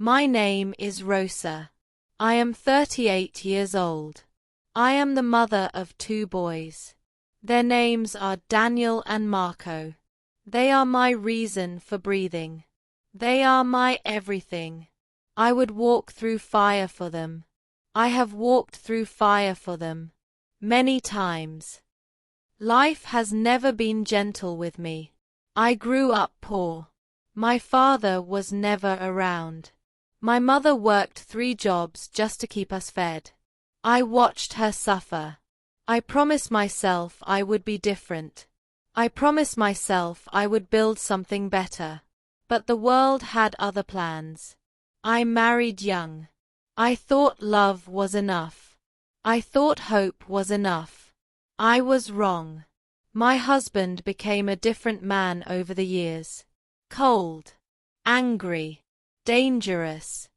My name is Rosa. I am 38 years old. I am the mother of 2 boys. Their names are Daniel and Marco. They are my reason for breathing. They are my everything. I would walk through fire for them. I have walked through fire for them many times. Life has never been gentle with me. I grew up poor. My father was never around. My mother worked 3 jobs just to keep us fed. I watched her suffer. I promised myself I would be different. I promised myself I would build something better. But the world had other plans. I married young. I thought love was enough. I thought hope was enough. I was wrong. My husband became a different man over the years. Cold, angry, dangerous.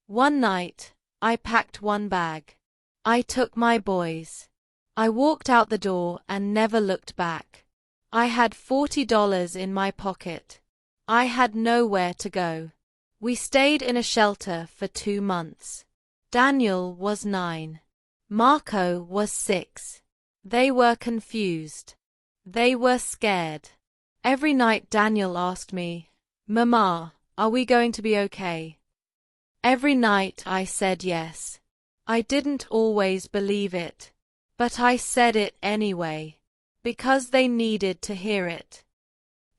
One night, I packed 1 bag. I took my boys. I walked out the door and never looked back. I had $40 in my pocket. I had nowhere to go. We stayed in a shelter for 2 months. Daniel was 9. Marco was 6. They were confused. They were scared. Every night Daniel asked me, "Mama, are we going to be okay?" Every night I said yes. I didn't always believe it, but I said it anyway, because they needed to hear it.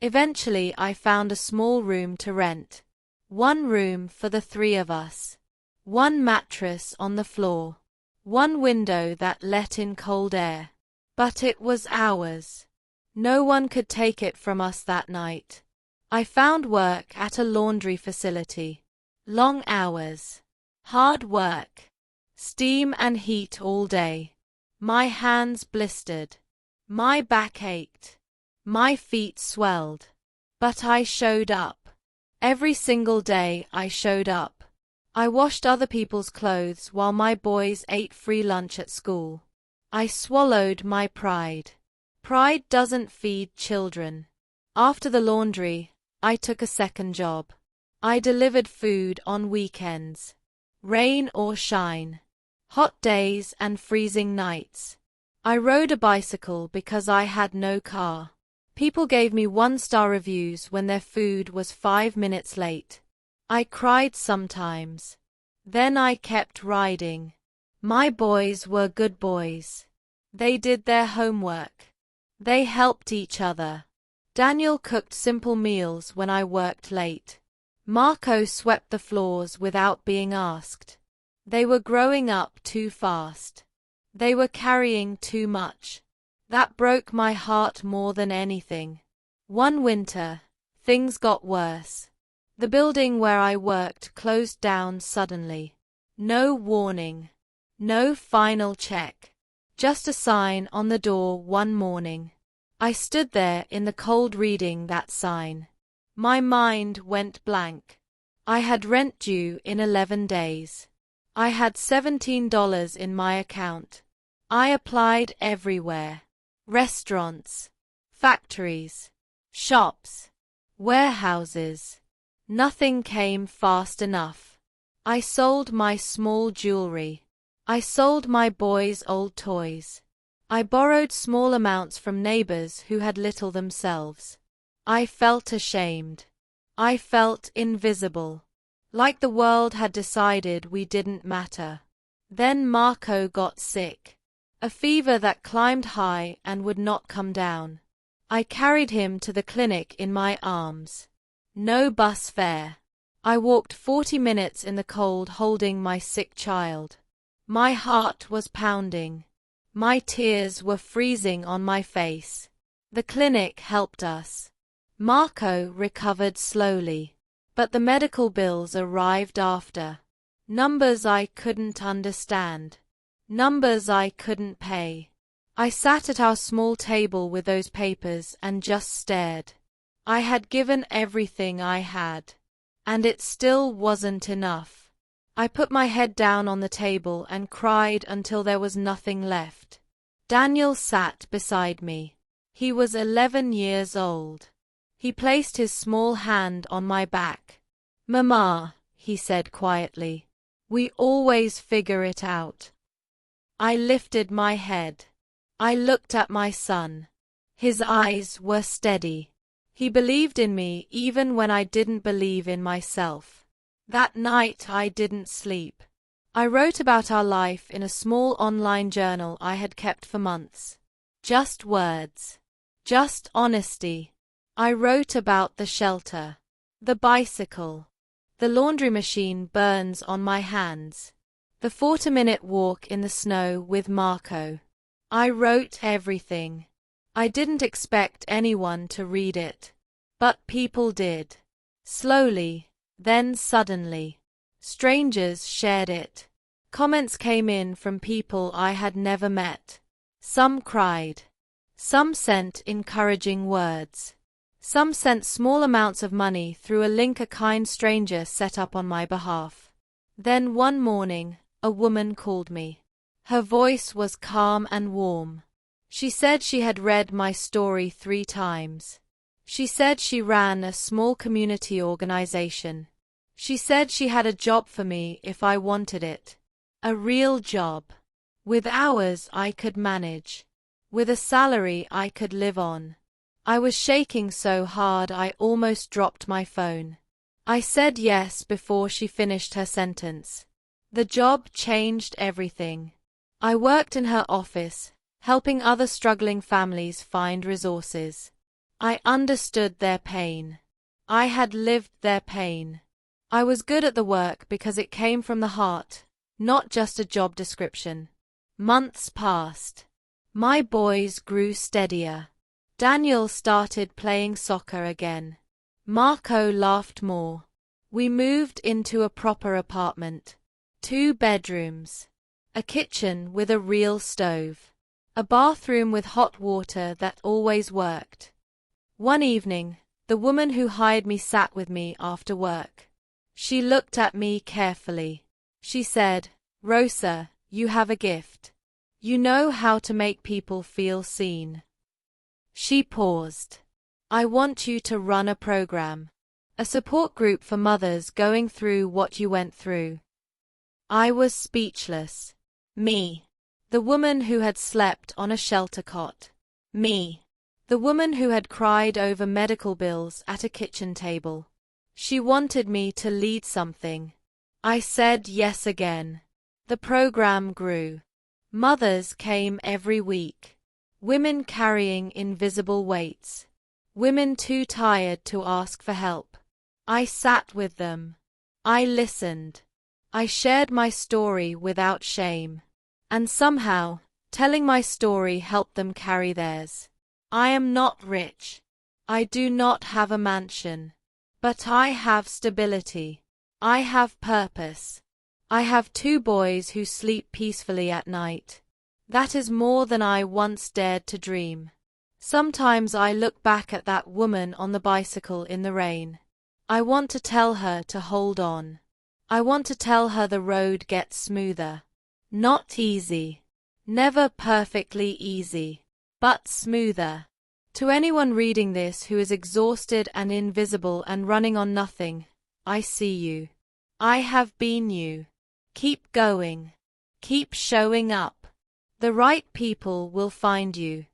Eventually I found a small room to rent. 1 room for the 3 of us. 1 mattress on the floor. 1 window that let in cold air. But it was ours. No one could take it from us that night. I found work at a laundry facility. Long hours. Hard work. Steam and heat all day. My hands blistered. My back ached. My feet swelled. But I showed up. Every single day I showed up. I washed other people's clothes while my boys ate free lunch at school. I swallowed my pride. Pride doesn't feed children. After the laundry, I took a second job. I delivered food on weekends. Rain or shine. Hot days and freezing nights. I rode a bicycle because I had no car. People gave me 1-star reviews when their food was 5 minutes late. I cried sometimes. Then I kept riding. My boys were good boys. They did their homework. They helped each other. Daniel cooked simple meals when I worked late. Marco swept the floors without being asked. They were growing up too fast. They were carrying too much. That broke my heart more than anything. One winter, things got worse. The building where I worked closed down suddenly. No warning. No final check. Just a sign on the door one morning. I stood there in the cold reading that sign. My mind went blank. I had rent due in 11 days. I had $17 in my account. I applied everywhere. Restaurants, factories, shops, warehouses. Nothing came fast enough. I sold my small jewelry. I sold my boys' old toys. I borrowed small amounts from neighbors who had little themselves. I felt ashamed. I felt invisible. Like the world had decided we didn't matter. Then Marco got sick. A fever that climbed high and would not come down. I carried him to the clinic in my arms. No bus fare. I walked 40 minutes in the cold holding my sick child. My heart was pounding. My tears were freezing on my face. The clinic helped us. Marco recovered slowly, but the medical bills arrived after. Numbers I couldn't understand. Numbers I couldn't pay. I sat at our small table with those papers and just stared. I had given everything I had. And it still wasn't enough. I put my head down on the table and cried until there was nothing left. Daniel sat beside me. He was 11 years old. He placed his small hand on my back. "Mama," he said quietly. We always figure it out. I lifted my head. I looked at my son. His eyes were steady. He believed in me even when I didn't believe in myself. That night I didn't sleep. I wrote about our life in a small online journal I had kept for months. Just words. Just honesty. I wrote about the shelter. The bicycle. The laundry machine burns on my hands. The 40-minute walk in the snow with Marco. I wrote everything. I didn't expect anyone to read it. But people did. Slowly, then suddenly. Strangers shared it. Comments came in from people I had never met. Some cried. Some sent encouraging words. Some sent small amounts of money through a link a kind stranger set up on my behalf. Then one morning, a woman called me. Her voice was calm and warm. She said she had read my story 3 times. She said she ran a small community organization. She said she had a job for me if I wanted it. A real job. With hours I could manage. With a salary I could live on. I was shaking so hard I almost dropped my phone. I said yes before she finished her sentence. The job changed everything. I worked in her office, helping other struggling families find resources. I understood their pain. I had lived their pain. I was good at the work because it came from the heart, not just a job description. Months passed. My boys grew steadier. Daniel started playing soccer again. Marco laughed more. We moved into a proper apartment. 2 bedrooms. A kitchen with a real stove. A bathroom with hot water that always worked. One evening, the woman who hired me sat with me after work. She looked at me carefully. She said, "Rosa, you have a gift. You know how to make people feel seen." She paused. "I want you to run a program. A support group for mothers going through what you went through." I was speechless. Me. The woman who had slept on a shelter cot. Me. The woman who had cried over medical bills at a kitchen table. She wanted me to lead something. I said yes again. The program grew. Mothers came every week. Women carrying invisible weights. Women too tired to ask for help. I sat with them. I listened. I shared my story without shame. And somehow, telling my story helped them carry theirs. I am not rich. I do not have a mansion. But I have stability. I have purpose. I have 2 boys who sleep peacefully at night. That is more than I once dared to dream. Sometimes I look back at that woman on the bicycle in the rain. I want to tell her to hold on. I want to tell her the road gets smoother. Not easy. Never perfectly easy. But smoother. To anyone reading this who is exhausted and invisible and running on nothing, I see you. I have been you. Keep going. Keep showing up. The right people will find you.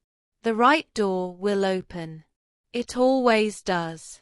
The right door will open. It always does.